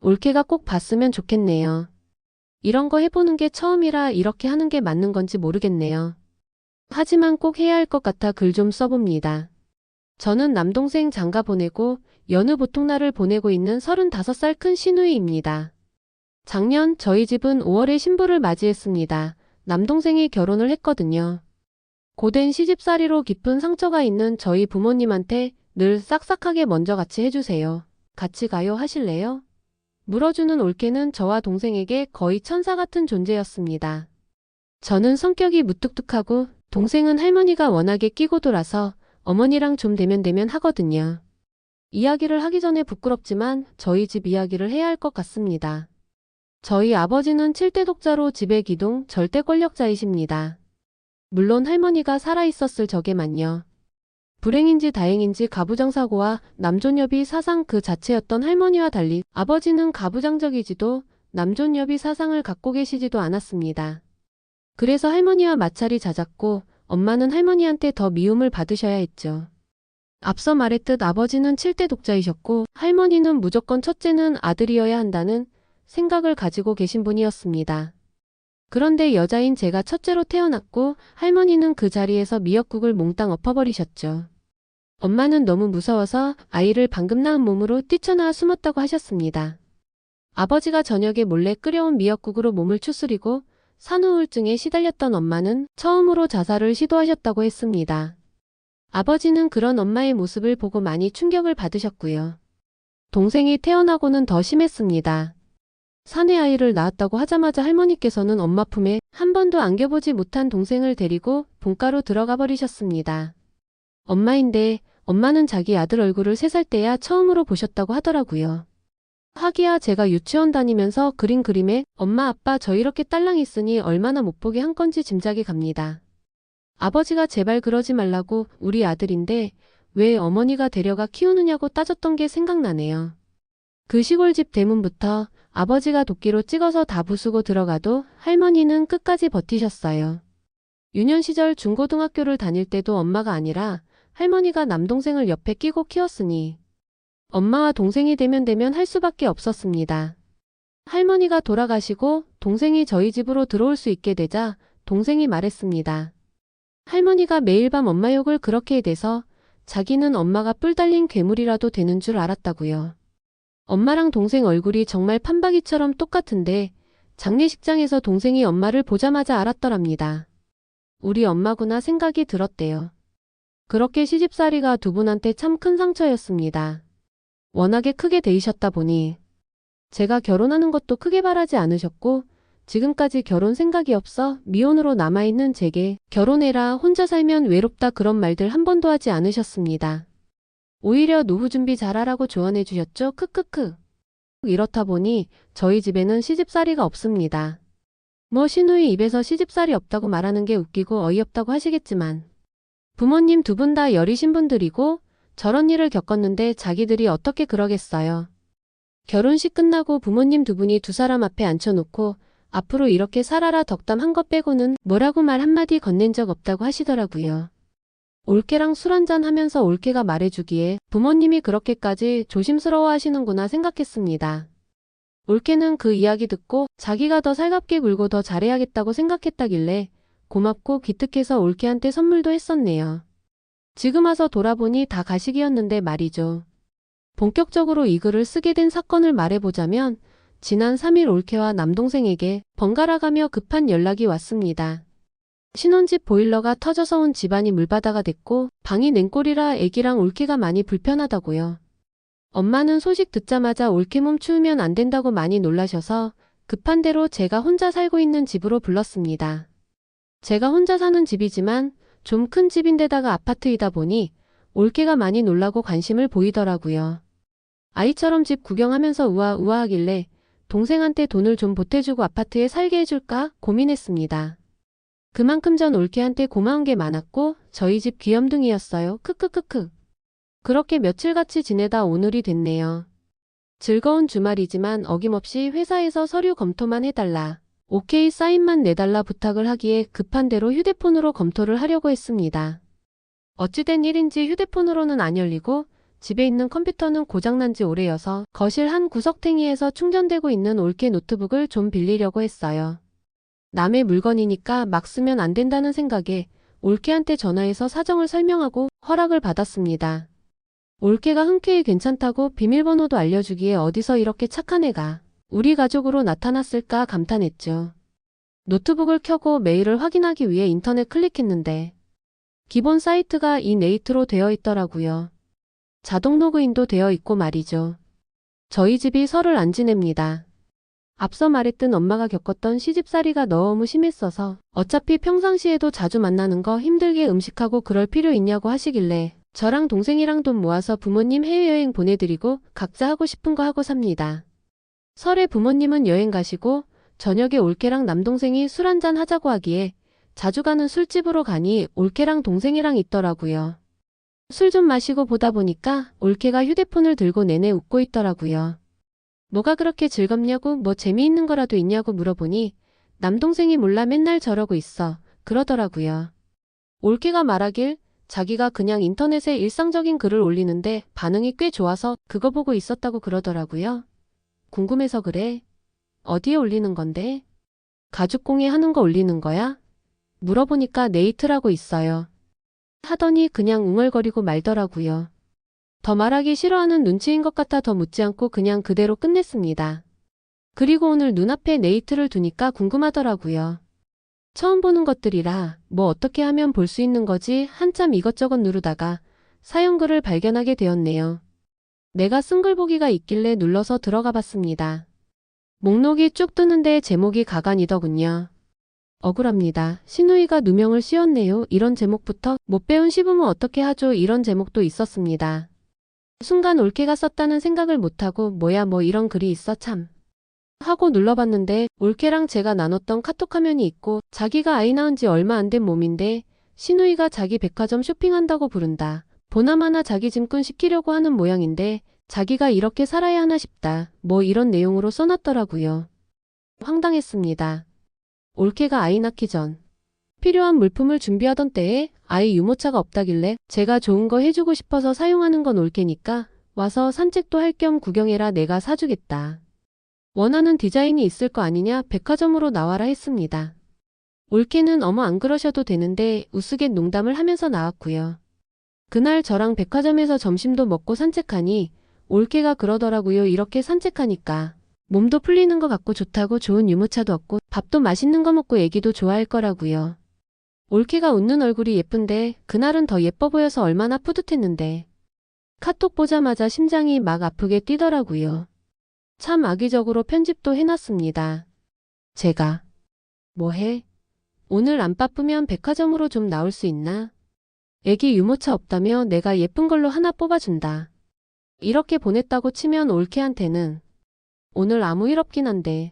올케가 꼭 봤으면 좋겠네요. 이런 거 해보는 게 처음이라 이렇게 하는 게 맞는 건지 모르겠네요. 하지만 꼭 해야 할 것 같아 글 좀 써봅니다. 저는 남동생 장가 보내고 여느 보통날을 보내고 있는 35살 큰 시누이입니다. 작년 저희 집은 5월에 신부를 맞이했습니다. 남동생이 결혼을 했거든요. 고된 시집살이로 깊은 상처가 있는 저희 부모님한테 늘 싹싹하게 먼저 같이 해주세요. 같이 가요 하실래요? 물어주는 올케는 저와 동생에게 거의 천사 같은 존재였습니다. 저는 성격이 무뚝뚝하고 동생은 할머니가 워낙에 끼고 돌아서 어머니랑 좀 대면 하거든요. 이야기를 하기 전에 부끄럽지만 저희 집 이야기를 해야 할 것 같습니다. 저희 아버지는 7대 독자로 집의 기둥 절대 권력자이십니다. 물론 할머니가 살아있었을 적에만요. 불행인지 다행인지 가부장사고와 남존여비 사상 그 자체였던 할머니와 달리 아버지는 가부장적이지도 남존여비 사상을 갖고 계시지도 않았습니다. 그래서 할머니와 마찰이 잦았고 엄마는 할머니한테 더 미움을 받으셔야 했죠. 앞서 말했듯 아버지는 7대 독자이셨고 할머니는 무조건 첫째는 아들이어야 한다는 생각을 가지고 계신 분이었습니다. 그런데 여자인 제가 첫째로 태어났고 할머니는 그 자리에서 미역국을 몽땅 엎어버리셨죠. 엄마는 너무 무서워서 아이를 방금 낳은 몸으로 뛰쳐나와 숨었다고 하셨습니다. 아버지가 저녁에 몰래 끓여온 미역국으로 몸을 추스리고 산후우울증에 시달렸던 엄마는 처음으로 자살을 시도하셨다고 했습니다. 아버지는 그런 엄마의 모습을 보고 많이 충격을 받으셨고요. 동생이 태어나고는 더 심했습니다. 사내 아이를 낳았다고 하자마자 할머니께서는 엄마 품에 한 번도 안겨보지 못한 동생을 데리고 본가로 들어가 버리셨습니다. 엄마인데 엄마는 자기 아들 얼굴을 3살 때야 처음으로 보셨다고 하더라고요. 하기야 제가 유치원 다니면서 그린 그림에 엄마 아빠 저 이렇게 딸랑 있으니 얼마나 못 보게 한 건지 짐작이 갑니다. 아버지가 제발 그러지 말라고 우리 아들인데 왜 어머니가 데려가 키우느냐고 따졌던 게 생각나네요. 그 시골집 대문부터 아버지가 도끼로 찍어서 다 부수고 들어가도 할머니는 끝까지 버티셨어요. 유년 시절 중고등학교를 다닐 때도 엄마가 아니라 할머니가 남동생을 옆에 끼고 키웠으니 엄마와 동생이 대면 할 수밖에 없었습니다. 할머니가 돌아가시고 동생이 저희 집으로 들어올 수 있게 되자 동생이 말했습니다. 할머니가 매일 밤 엄마 욕을 그렇게 해대서 자기는 엄마가 뿔 달린 괴물이라도 되는 줄 알았다고요. 엄마랑 동생 얼굴이 정말 판박이처럼 똑같은데 장례식장에서 동생이 엄마를 보자마자 알았더랍니다. 우리 엄마구나 생각이 들었대요. 그렇게 시집살이가 두 분한테 참 큰 상처였습니다. 워낙에 크게 데이셨다 보니 제가 결혼하는 것도 크게 바라지 않으셨고 지금까지 결혼 생각이 없어 미혼으로 남아있는 제게 결혼해라 혼자 살면 외롭다 그런 말들 한 번도 하지 않으셨습니다. 오히려 노후 준비 잘하라고 조언해 주셨죠. 크크크. 이렇다 보니 저희 집에는 시집살이가 없습니다. 뭐 시누이 입에서 시집살이 없다고 말하는 게 웃기고 어이없다고 하시겠지만 부모님 두 분 다 여리신 분들이고 저런 일을 겪었는데 자기들이 어떻게 그러겠어요. 결혼식 끝나고 부모님 두 분이 두 사람 앞에 앉혀놓고 앞으로 이렇게 살아라 덕담한 것 빼고는 뭐라고 말 한마디 건넨 적 없다고 하시더라고요. 올케랑 술 한잔 하면서 올케가 말해주기에 부모님이 그렇게까지 조심스러워 하시는구나 생각했습니다. 올케는 그 이야기 듣고 자기가 더 살갑게 굴고 더 잘해야겠다고 생각했다길래 고맙고 기특해서 올케한테 선물도 했었네요. 지금 와서 돌아보니 다 가식이었는데 말이죠. 본격적으로 이 글을 쓰게 된 사건을 말해보자면 지난 3일 올케와 남동생에게 번갈아가며 급한 연락이 왔습니다. 신혼집 보일러가 터져서 온 집안이 물바다가 됐고 방이 냉골이라 애기랑 올케가 많이 불편하다고요. 엄마는 소식 듣자마자 올케 몸 추우면 안 된다고 많이 놀라셔서 급한 대로 제가 혼자 살고 있는 집으로 불렀습니다. 제가 혼자 사는 집이지만 좀 큰 집인데다가 아파트이다 보니 올케가 많이 놀라고 관심을 보이더라고요. 아이처럼 집 구경하면서 우아하길래 동생한테 돈을 좀 보태주고 아파트에 살게 해줄까 고민했습니다. 그만큼 전 올케한테 고마운 게 많았고 저희 집 귀염둥이였어요. 크크크크. 그렇게 며칠 같이 지내다 오늘이 됐네요. 즐거운 주말이지만 어김없이 회사에서 서류 검토만 해달라. 오케이 사인만 내달라 부탁을 하기에 급한 대로 휴대폰으로 검토를 하려고 했습니다. 어찌된 일인지 휴대폰으로는 안 열리고 집에 있는 컴퓨터는 고장난 지 오래여서 거실 한 구석탱이에서 충전되고 있는 올케 노트북을 좀 빌리려고 했어요. 남의 물건이니까 막 쓰면 안 된다는 생각에 올케한테 전화해서 사정을 설명하고 허락을 받았습니다. 올케가 흔쾌히 괜찮다고 비밀번호도 알려주기에 어디서 이렇게 착한 애가 우리 가족으로 나타났을까 감탄했죠. 노트북을 켜고 메일을 확인하기 위해 인터넷 클릭했는데 기본 사이트가 이네이트로 되어 있더라고요. 자동 로그인도 되어 있고 말이죠. 저희 집이 설을 안 지냅니다. 앞서 말했던 엄마가 겪었던 시집살이가 너무 심했어서 어차피 평상시에도 자주 만나는 거 힘들게 음식하고 그럴 필요 있냐고 하시길래 저랑 동생이랑 돈 모아서 부모님 해외여행 보내드리고 각자 하고 싶은 거 하고 삽니다. 설에 부모님은 여행 가시고 저녁에 올케랑 남동생이 술 한잔 하자고 하기에 자주 가는 술집으로 가니 올케랑 동생이랑 있더라고요. 술 좀 마시고 보다 보니까 올케가 휴대폰을 들고 내내 웃고 있더라고요. 뭐가 그렇게 즐겁냐고 뭐 재미있는 거라도 있냐고 물어보니 남동생이 몰라 맨날 저러고 있어 그러더라고요. 올케가 말하길 자기가 그냥 인터넷에 일상적인 글을 올리는데 반응이 꽤 좋아서 그거 보고 있었다고 그러더라고요. 궁금해서 그래. 어디에 올리는 건데? 가죽공예 하는 거 올리는 거야? 물어보니까 네이트라고 있어요. 하더니 그냥 웅얼거리고 말더라고요. 더 말하기 싫어하는 눈치인 것 같아 더 묻지 않고 그냥 그대로 끝냈습니다. 그리고 오늘 눈앞에 네이트를 두니까 궁금하더라고요. 처음 보는 것들이라 뭐 어떻게 하면 볼 수 있는 거지 한참 이것저것 누르다가 사연글을 발견하게 되었네요. 내가 쓴 글 보기가 있길래 눌러서 들어가 봤습니다. 목록이 쭉 뜨는데 제목이 가관이더군요. 억울합니다. 시누이가 누명을 씌웠네요. 이런 제목부터 못 배운 시부모 어떻게 하죠? 이런 제목도 있었습니다. 순간 올케가 썼다는 생각을 못하고 뭐야 뭐 이런 글이 있어 참 하고 눌러봤는데 올케랑 제가 나눴던 카톡 화면이 있고 자기가 아이 낳은 지 얼마 안 된 몸인데 시누이가 자기 백화점 쇼핑한다고 부른다. 보나마나 자기 짐꾼 시키려고 하는 모양인데 자기가 이렇게 살아야 하나 싶다. 뭐 이런 내용으로 써놨더라고요. 황당했습니다. 올케가 아이 낳기 전 필요한 물품을 준비하던 때에 아이 유모차가 없다길래 제가 좋은 거 해주고 싶어서 사용하는 건 올케니까 와서 산책도 할 겸 구경해라 내가 사주겠다. 원하는 디자인이 있을 거 아니냐 백화점으로 나와라 했습니다. 올케는 어머 안 그러셔도 되는데 우스갯 농담을 하면서 나왔고요. 그날 저랑 백화점에서 점심도 먹고 산책하니 올케가 그러더라고요. 이렇게 산책하니까 몸도 풀리는 것 같고 좋다고 좋은 유모차도 얻고 밥도 맛있는 거 먹고 애기도 좋아할 거라고요. 올케가 웃는 얼굴이 예쁜데 그날은 더 예뻐 보여서 얼마나 뿌듯했는데 카톡 보자마자 심장이 막 아프게 뛰더라고요. 참 악의적으로 편집도 해놨습니다. 제가 뭐해? 오늘 안 바쁘면 백화점으로 좀 나올 수 있나? 애기 유모차 없다며 내가 예쁜 걸로 하나 뽑아준다. 이렇게 보냈다고 치면 올케한테는 오늘 아무 일 없긴 한데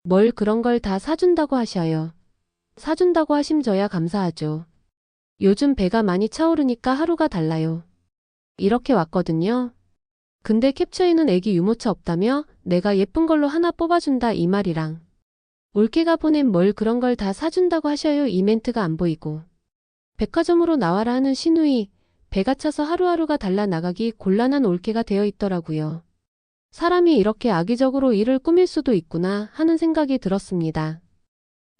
뭘 그런 걸 다 사준다고 하셔요. 사준다고 하심져야 감사하죠. 요즘 배가 많이 차오르니까 하루가 달라요. 이렇게 왔거든요. 근데 캡처에는 애기 유모차 없다며 내가 예쁜 걸로 하나 뽑아준다 이 말이랑 올케가 보낸 뭘 그런 걸 다 사준다고 하셔요 이 멘트가 안 보이고 백화점으로 나와라 하는 시누이 배가 차서 하루하루가 달라 나가기 곤란한 올케가 되어 있더라고요. 사람이 이렇게 악의적으로 일을 꾸밀 수도 있구나 하는 생각이 들었습니다.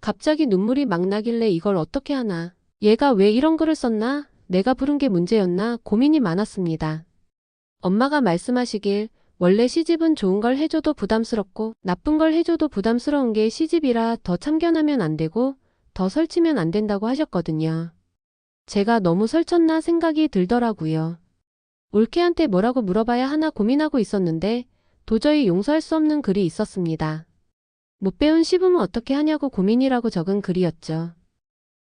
갑자기 눈물이 막 나길래 이걸 어떻게 하나 얘가 왜 이런 글을 썼나 내가 부른 게 문제였나 고민이 많았습니다. 엄마가 말씀하시길 원래 시집은 좋은 걸 해줘도 부담스럽고 나쁜 걸 해줘도 부담스러운 게 시집이라 더 참견하면 안 되고 더 설치면 안 된다고 하셨거든요. 제가 너무 설쳤나 생각이 들더라고요. 올케한테 뭐라고 물어봐야 하나 고민하고 있었는데 도저히 용서할 수 없는 글이 있었습니다. 못 배운 시부모 어떻게 하냐고 고민이라고 적은 글이었죠.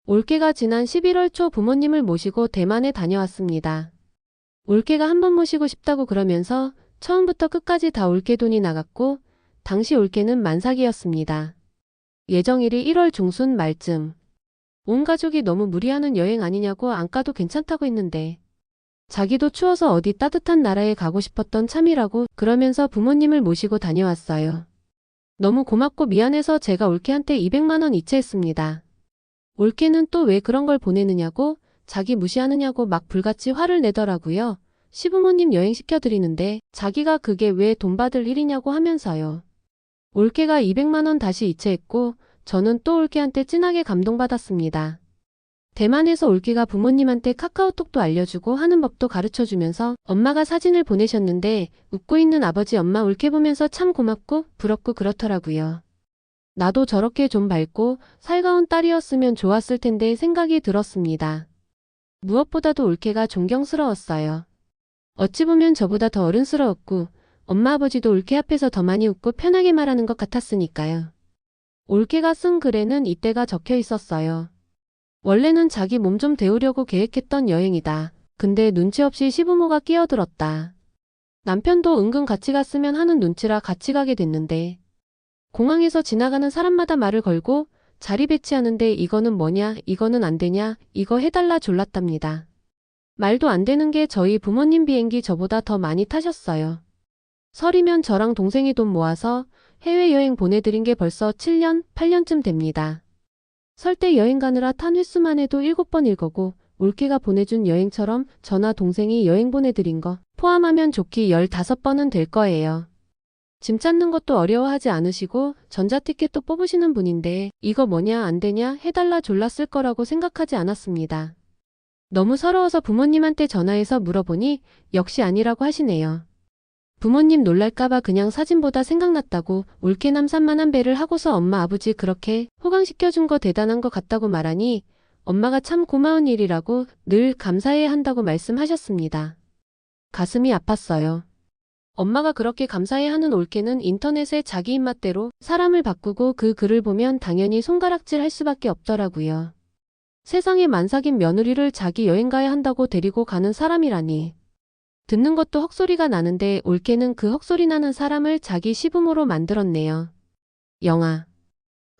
올케가 지난 11월 초 부모님을 모시고 대만에 다녀왔습니다. 올케가 한 번 모시고 싶다고 그러면서 처음부터 끝까지 다 올케 돈이 나갔고 당시 올케는 만삭이었습니다. 예정일이 1월 중순 말쯤. 온 가족이 너무 무리하는 여행 아니냐고 안 가도 괜찮다고 했는데 자기도 추워서 어디 따뜻한 나라에 가고 싶었던 참이라고 그러면서 부모님을 모시고 다녀왔어요. 너무 고맙고 미안해서 제가 올케한테 200만 원 이체했습니다. 올케는 또 왜 그런 걸 보내느냐고 자기 무시하느냐고 막 불같이 화를 내더라고요. 시부모님 여행시켜드리는데 자기가 그게 왜 돈 받을 일이냐고 하면서요. 올케가 200만 원 다시 이체했고 저는 또 올케한테 진하게 감동받았습니다. 대만에서 올케가 부모님한테 카카오톡도 알려주고 하는 법도 가르쳐주면서 엄마가 사진을 보내셨는데 웃고 있는 아버지 엄마 올케 보면서 참 고맙고 부럽고 그렇더라고요. 나도 저렇게 좀 밝고 살가운 딸이었으면 좋았을 텐데 생각이 들었습니다. 무엇보다도 올케가 존경스러웠어요. 어찌 보면 저보다 더 어른스러웠고 엄마 아버지도 올케 앞에서 더 많이 웃고 편하게 말하는 것 같았으니까요. 올케가 쓴 글에는 이때가 적혀 있었어요. 원래는 자기 몸 좀 데우려고 계획했던 여행이다. 근데 눈치 없이 시부모가 끼어들었다. 남편도 은근 같이 갔으면 하는 눈치라 같이 가게 됐는데 공항에서 지나가는 사람마다 말을 걸고 자리 배치하는데 이거는 뭐냐, 이거는 안 되냐, 이거 해달라 졸랐답니다. 말도 안 되는 게 저희 부모님 비행기 저보다 더 많이 타셨어요. 설이면 저랑 동생이 돈 모아서 해외여행 보내드린 게 벌써 7년, 8년쯤 됩니다. 설 때 여행 가느라 탄 횟수만 해도 7번일 거고 올케가 보내준 여행처럼 저나 동생이 여행 보내드린 거 포함하면 좋기 15번은 될 거예요. 짐 찾는 것도 어려워하지 않으시고 전자티켓도 뽑으시는 분인데 이거 뭐냐 안 되냐 해달라 졸랐을 거라고 생각하지 않았습니다. 너무 서러워서 부모님한테 전화해서 물어보니 역시 아니라고 하시네요. 부모님 놀랄까봐 그냥 사진보다 생각났다고 올케 남산만한 배를 하고서 엄마 아버지 그렇게 호강시켜준 거 대단한 거 같다고 말하니 엄마가 참 고마운 일이라고 늘 감사해야 한다고 말씀하셨습니다. 가슴이 아팠어요. 엄마가 그렇게 감사해 하는 올케는 인터넷에 자기 입맛대로 사람을 바꾸고 그 글을 보면 당연히 손가락질 할 수밖에 없더라고요. 세상에 만삭인 며느리를 자기 여행 가야 한다고 데리고 가는 사람이라니. 듣는 것도 헛소리가 나는데 올케는 그 헛소리 나는 사람을 자기 시부모로 만들었네요. 영아,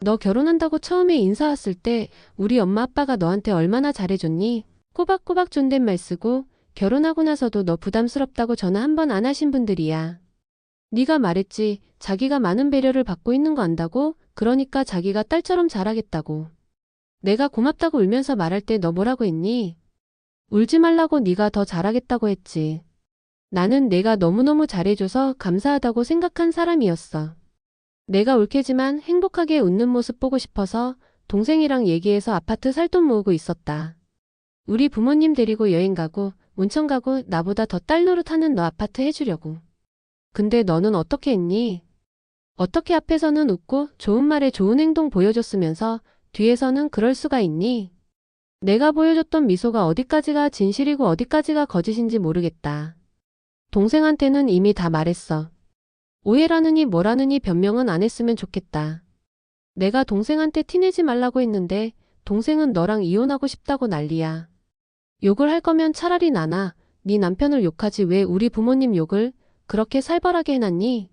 너 결혼한다고 처음에 인사 왔을 때 우리 엄마 아빠가 너한테 얼마나 잘해줬니? 꼬박꼬박 존댓말 쓰고 결혼하고 나서도 너 부담스럽다고 전화 한 번 안 하신 분들이야. 네가 말했지 자기가 많은 배려를 받고 있는 거 안다고? 그러니까 자기가 딸처럼 잘하겠다고. 내가 고맙다고 울면서 말할 때 너 뭐라고 했니? 울지 말라고 네가 더 잘하겠다고 했지. 나는 내가 너무너무 잘해줘서 감사하다고 생각한 사람이었어. 내가 올케지만 행복하게 웃는 모습 보고 싶어서 동생이랑 얘기해서 아파트 살 돈 모으고 있었다. 우리 부모님 데리고 여행 가고 온천 가고 나보다 더 딸 노릇하는 너 아파트 해주려고. 근데 너는 어떻게 했니? 어떻게 앞에서는 웃고 좋은 말에 좋은 행동 보여줬으면서 뒤에서는 그럴 수가 있니? 내가 보여줬던 미소가 어디까지가 진실이고 어디까지가 거짓인지 모르겠다. 동생한테는 이미 다 말했어. 오해라느니 뭐라느니 변명은 안 했으면 좋겠다. 내가 동생한테 티내지 말라고 했는데 동생은 너랑 이혼하고 싶다고 난리야. 욕을 할 거면 차라리 나나 네 남편을 욕하지 왜 우리 부모님 욕을 그렇게 살벌하게 해놨니?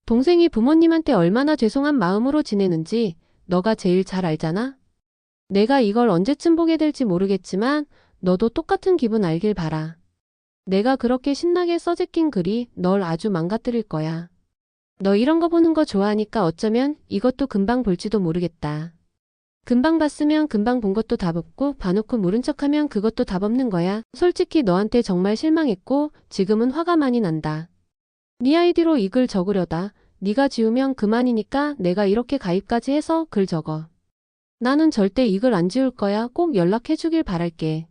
동생이 부모님한테 얼마나 죄송한 마음으로 지내는지 너가 제일 잘 알잖아? 내가 이걸 언제쯤 보게 될지 모르겠지만 너도 똑같은 기분 알길 바라. 내가 그렇게 신나게 써제낀 글이 널 아주 망가뜨릴 거야. 너 이런 거 보는 거 좋아하니까 어쩌면 이것도 금방 볼지도 모르겠다. 금방 봤으면 금방 본 것도 다 벗고 봐놓고 모른 척하면 그것도 다 벗는 거야. 솔직히 너한테 정말 실망했고 지금은 화가 많이 난다. 네 아이디로 이 글 적으려다 네가 지우면 그만이니까 내가 이렇게 가입까지 해서 글 적어. 나는 절대 이 글 안 지울 거야. 꼭 연락해 주길 바랄게.